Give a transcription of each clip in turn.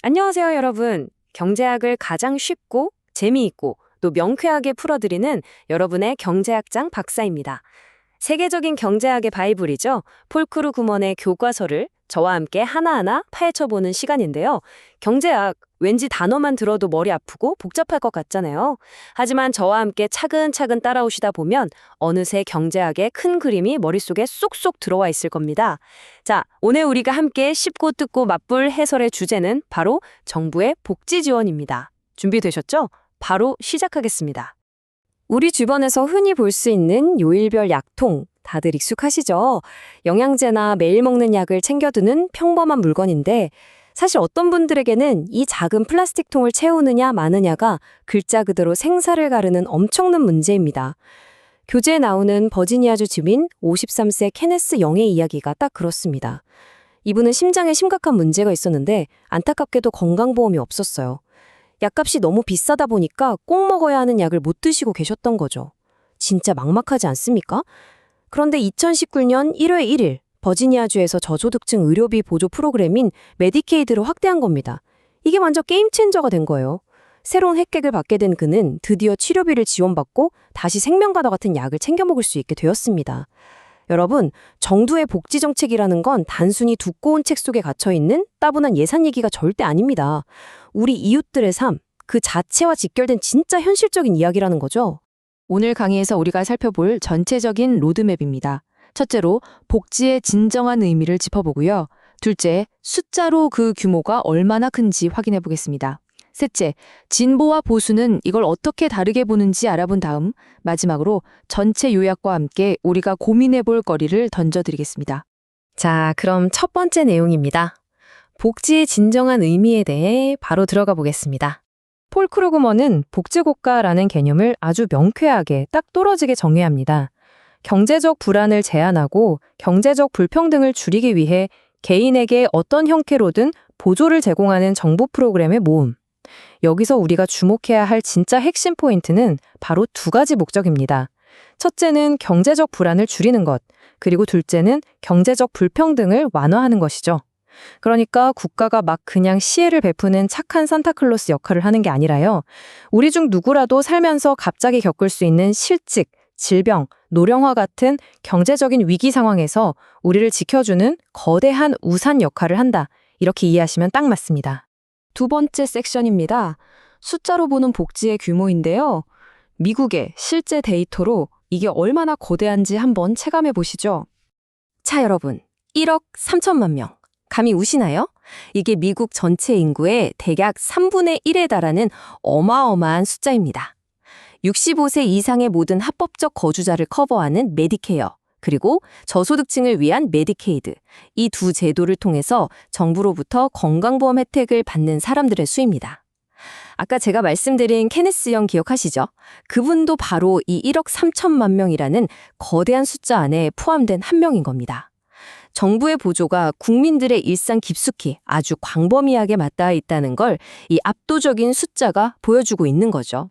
안녕하세요, 여러분. 경제학을 가장 쉽고 재미있고 또 명쾌하게 풀어드리는 여러분의 경제학장 박사입니다. 세계적인 경제학의 바이블이죠. 폴크루 구먼의 교과서를 저와 함께 하나하나 파헤쳐보는 시간인데요. 경제학, 왠지 단어만 들어도 머리 아프고 복잡할 것 같잖아요. 하지만 저와 함께 차근차근 따라오시다 보면 어느새 경제학의 큰 그림이 머릿속에 쏙쏙 들어와 있을 겁니다. 자, 오늘 우리가 함께 쉽고 뜯고 맛볼 해설의 주제는 바로 정부의 복지 지원입니다. 준비되셨죠? 바로 시작하겠습니다. 우리 주변에서 흔히 볼 수 있는 요일별 약통, 다들 익숙하시죠? 영양제나 매일 먹는 약을 챙겨두는 평범한 물건인데 사실 어떤 분들에게는 이 작은 플라스틱 통을 채우느냐 마느냐가 글자 그대로 생사를 가르는 엄청난 문제입니다. 교재에 나오는 버지니아주 주민 53세 케네스 영의 이야기가 딱 그렇습니다. 이분은 심장에 심각한 문제가 있었는데 안타깝게도 건강보험이 없었어요. 약값이 너무 비싸다 보니까 꼭 먹어야 하는 약을 못 드시고 계셨던 거죠. 진짜 막막하지 않습니까? 그런데 2019년 1월 1일 버지니아주에서 저소득층 의료비 보조 프로그램인 메디케이드를 확대한 겁니다. 이게 완전 게임 체인저가 된 거예요. 새로운 혜택을 받게 된 그는 드디어 치료비를 지원받고 다시 생명과도 같은 약을 챙겨 먹을 수 있게 되었습니다. 여러분, 정부의 복지 정책이라는 건 단순히 두꺼운 책 속에 갇혀있는 따분한 예산 얘기가 절대 아닙니다. 우리 이웃들의 삶, 그 자체와 직결된 진짜 현실적인 이야기라는 거죠. 오늘 강의에서 우리가 살펴볼 전체적인 로드맵입니다. 첫째로 복지의 진정한 의미를 짚어보고요. 둘째, 숫자로 그 규모가 얼마나 큰지 확인해 보겠습니다. 셋째, 진보와 보수는 이걸 어떻게 다르게 보는지 알아본 다음 마지막으로 전체 요약과 함께 우리가 고민해 볼 거리를 던져드리겠습니다. 자, 그럼 첫 번째 내용입니다. 복지의 진정한 의미에 대해 바로 들어가 보겠습니다. 폴 크루그먼은 복지국가라는 개념을 아주 명쾌하게 딱 떨어지게 정의합니다. 경제적 불안을 제한하고 경제적 불평등을 줄이기 위해 개인에게 어떤 형태로든 보조를 제공하는 정부 프로그램의 모음. 여기서 우리가 주목해야 할 진짜 핵심 포인트는 바로 두 가지 목적입니다. 첫째는 경제적 불안을 줄이는 것, 그리고 둘째는 경제적 불평등을 완화하는 것이죠. 그러니까 국가가 막 그냥 시혜를 베푸는 착한 산타클로스 역할을 하는 게 아니라요. 우리 중 누구라도 살면서 갑자기 겪을 수 있는 실직, 질병, 노령화 같은 경제적인 위기 상황에서 우리를 지켜주는 거대한 우산 역할을 한다. 이렇게 이해하시면 딱 맞습니다. 두 번째 섹션입니다. 숫자로 보는 복지의 규모인데요. 미국의 실제 데이터로 이게 얼마나 거대한지 한번 체감해 보시죠. 자, 여러분. 1억 3천만 명. 감이 우시나요? 이게 미국 전체 인구의 대략 3분의 1에 달하는 어마어마한 숫자입니다. 65세 이상의 모든 합법적 거주자를 커버하는 메디케어, 그리고 저소득층을 위한 메디케이드, 이 두 제도를 통해서 정부로부터 건강보험 혜택을 받는 사람들의 수입니다. 아까 제가 말씀드린 케네스 영 기억하시죠? 그분도 바로 이 1억 3천만 명이라는 거대한 숫자 안에 포함된 한 명인 겁니다. 정부의 보조가 국민들의 일상 깊숙이 아주 광범위하게 맞닿아 있다는 걸 이 압도적인 숫자가 보여주고 있는 거죠.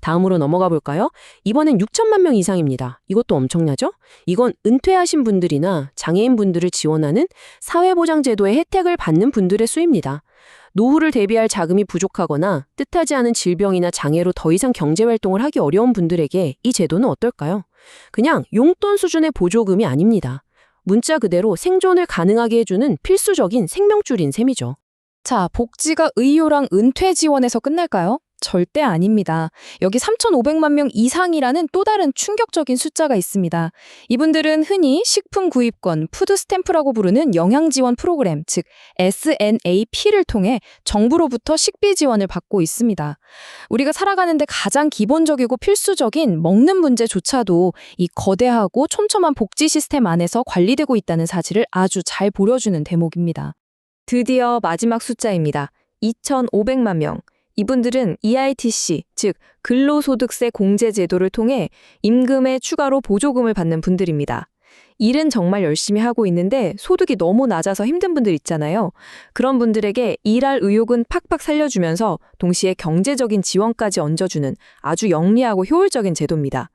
다음으로 넘어가 볼까요? 이번엔 6천만 명 이상입니다. 이것도 엄청나죠? 이건 은퇴하신 분들이나 장애인분들을 지원하는 사회보장제도의 혜택을 받는 분들의 수입니다. 노후를 대비할 자금이 부족하거나 뜻하지 않은 질병이나 장애로 더 이상 경제활동을 하기 어려운 분들에게 이 제도는 어떨까요? 그냥 용돈 수준의 보조금이 아닙니다. 문자 그대로 생존을 가능하게 해주는 필수적인 생명줄인 셈이죠. 자, 복지가 의료랑 은퇴 지원에서 끝날까요? 절대 아닙니다. 여기 3,500만 명 이상이라는 또 다른 충격적인 숫자가 있습니다. 이분들은 흔히 식품 구입권, 푸드 스탬프라고 부르는 영양 지원 프로그램, 즉 SNAP를 통해 정부로부터 식비 지원을 받고 있습니다. 우리가 살아가는데 가장 기본적이고 필수적인 먹는 문제조차도 이 거대하고 촘촘한 복지 시스템 안에서 관리되고 있다는 사실을 아주 잘 보여주는 대목입니다. 드디어 마지막 숫자입니다. 2,500만 명. 이분들은 EITC, 즉 근로소득세 공제 제도를 통해 임금에 추가로 보조금을 받는 분들입니다. 일은 정말 열심히 하고 있는데 소득이 너무 낮아서 힘든 분들 있잖아요. 그런 분들에게 일할 의욕은 팍팍 살려주면서 동시에 경제적인 지원까지 얹어주는 아주 영리하고 효율적인 제도입니다.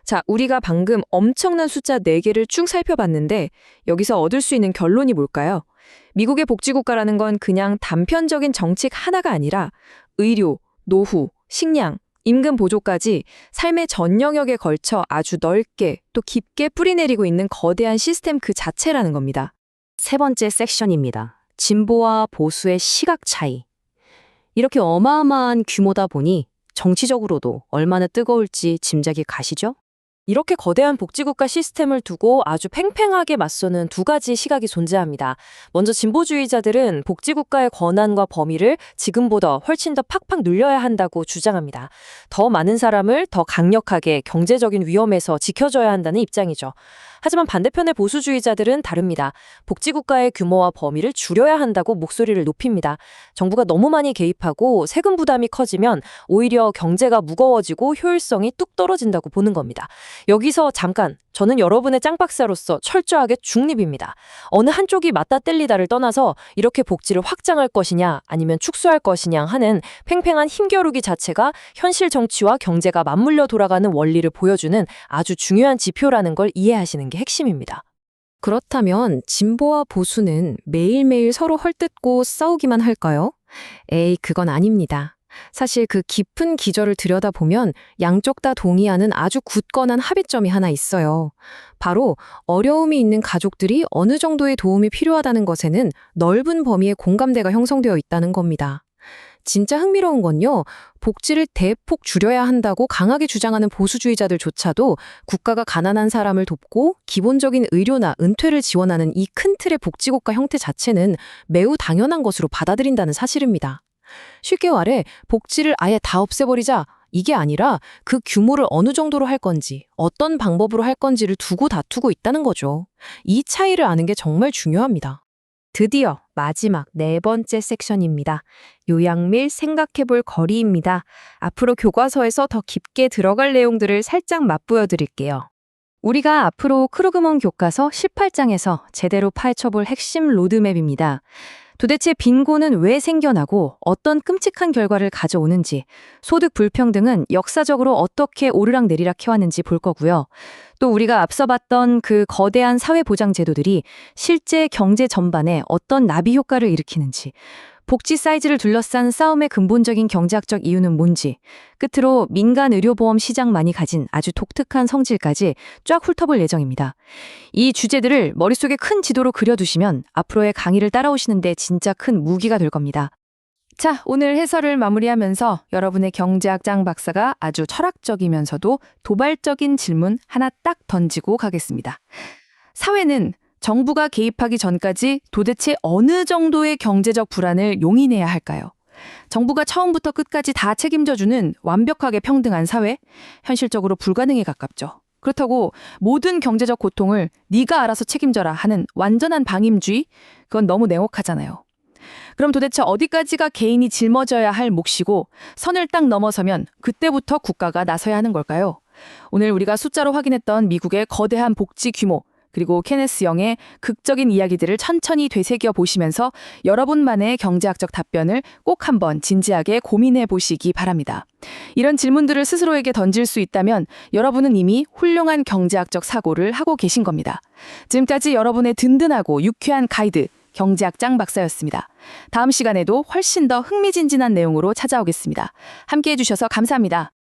자, 우리가 방금 엄청난 숫자 4개를 쭉 살펴봤는데 여기서 얻을 수 있는 결론이 뭘까요? 미국의 복지국가라는 건 그냥 단편적인 정책 하나가 아니라 의료, 노후, 식량, 임금 보조까지 삶의 전 영역에 걸쳐 아주 넓게 또 깊게 뿌리내리고 있는 거대한 시스템 그 자체라는 겁니다. 세 번째 섹션입니다. 진보와 보수의 시각 차이. 이렇게 어마어마한 규모다 보니 정치적으로도 얼마나 뜨거울지 짐작이 가시죠? 이렇게 거대한 복지국가 시스템을 두고 아주 팽팽하게 맞서는 두 가지 시각이 존재합니다. 먼저 진보주의자들은 복지국가의 권한과 범위를 지금보다 훨씬 더 팍팍 눌려야 한다고 주장합니다. 더 많은 사람을 더 강력하게 경제적인 위험에서 지켜줘야 한다는 입장이죠. 하지만 반대편의 보수주의자들은 다릅니다. 복지국가의 규모와 범위를 줄여야 한다고 목소리를 높입니다. 정부가 너무 많이 개입하고 세금 부담이 커지면 오히려 경제가 무거워지고 효율성이 뚝 떨어진다고 보는 겁니다. 여기서 잠깐, 저는 여러분의 짱박사로서 철저하게 중립입니다. 어느 한쪽이 맞다 뗄리다를 떠나서 이렇게 복지를 확장할 것이냐 아니면 축소할 것이냐 하는 팽팽한 힘겨루기 자체가 현실 정치와 경제가 맞물려 돌아가는 원리를 보여주는 아주 중요한 지표라는 걸 이해하시는 게 핵심입니다. 그렇다면 진보와 보수는 매일매일 서로 헐뜯고 싸우기만 할까요? 에이, 그건 아닙니다. 사실 그 깊은 기저를 들여다보면 양쪽 다 동의하는 아주 굳건한 합의점이 하나 있어요. 바로 어려움이 있는 가족들이 어느 정도의 도움이 필요하다는 것에는 넓은 범위의 공감대가 형성되어 있다는 겁니다. 진짜 흥미로운 건요, 복지를 대폭 줄여야 한다고 강하게 주장하는 보수주의자들조차도 국가가 가난한 사람을 돕고 기본적인 의료나 은퇴를 지원하는 이 큰 틀의 복지국가 형태 자체는 매우 당연한 것으로 받아들인다는 사실입니다. 쉽게 말해 복지를 아예 다 없애버리자, 이게 아니라 그 규모를 어느 정도로 할 건지, 어떤 방법으로 할 건지를 두고 다투고 있다는 거죠. 이 차이를 아는 게 정말 중요합니다. 드디어 마지막 네 번째 섹션입니다. 요약 및 생각해볼 거리입니다. 앞으로 교과서에서 더 깊게 들어갈 내용들을 살짝 맛보여 드릴게요. 우리가 앞으로 크루그먼 교과서 18장에서 제대로 파헤쳐볼 핵심 로드맵입니다. 도대체 빈곤은 왜 생겨나고 어떤 끔찍한 결과를 가져오는지, 소득 불평등은 역사적으로 어떻게 오르락내리락 해왔는지 볼 거고요. 또 우리가 앞서 봤던 그 거대한 사회보장 제도들이 실제 경제 전반에 어떤 나비 효과를 일으키는지, 복지 사이즈를 둘러싼 싸움의 근본적인 경제학적 이유는 뭔지, 끝으로 민간 의료보험 시장만이 가진 아주 독특한 성질까지 쫙 훑어볼 예정입니다. 이 주제들을 머릿속에 큰 지도로 그려두시면 앞으로의 강의를 따라오시는데 진짜 큰 무기가 될 겁니다. 자, 오늘 해설을 마무리하면서 여러분의 경제학 짱 박사가 아주 철학적이면서도 도발적인 질문 하나 딱 던지고 가겠습니다. 사회는 정부가 개입하기 전까지 도대체 어느 정도의 경제적 불안을 용인해야 할까요? 정부가 처음부터 끝까지 다 책임져주는 완벽하게 평등한 사회? 현실적으로 불가능에 가깝죠. 그렇다고 모든 경제적 고통을 네가 알아서 책임져라 하는 완전한 방임주의? 그건 너무 냉혹하잖아요. 그럼 도대체 어디까지가 개인이 짊어져야 할 몫이고 선을 딱 넘어서면 그때부터 국가가 나서야 하는 걸까요? 오늘 우리가 숫자로 확인했던 미국의 거대한 복지 규모, 그리고 케네스 영의 극적인 이야기들을 천천히 되새겨 보시면서 여러분만의 경제학적 답변을 꼭 한번 진지하게 고민해 보시기 바랍니다. 이런 질문들을 스스로에게 던질 수 있다면 여러분은 이미 훌륭한 경제학적 사고를 하고 계신 겁니다. 지금까지 여러분의 든든하고 유쾌한 가이드, 경제학 짱 박사였습니다. 다음 시간에도 훨씬 더 흥미진진한 내용으로 찾아오겠습니다. 함께해 주셔서 감사합니다.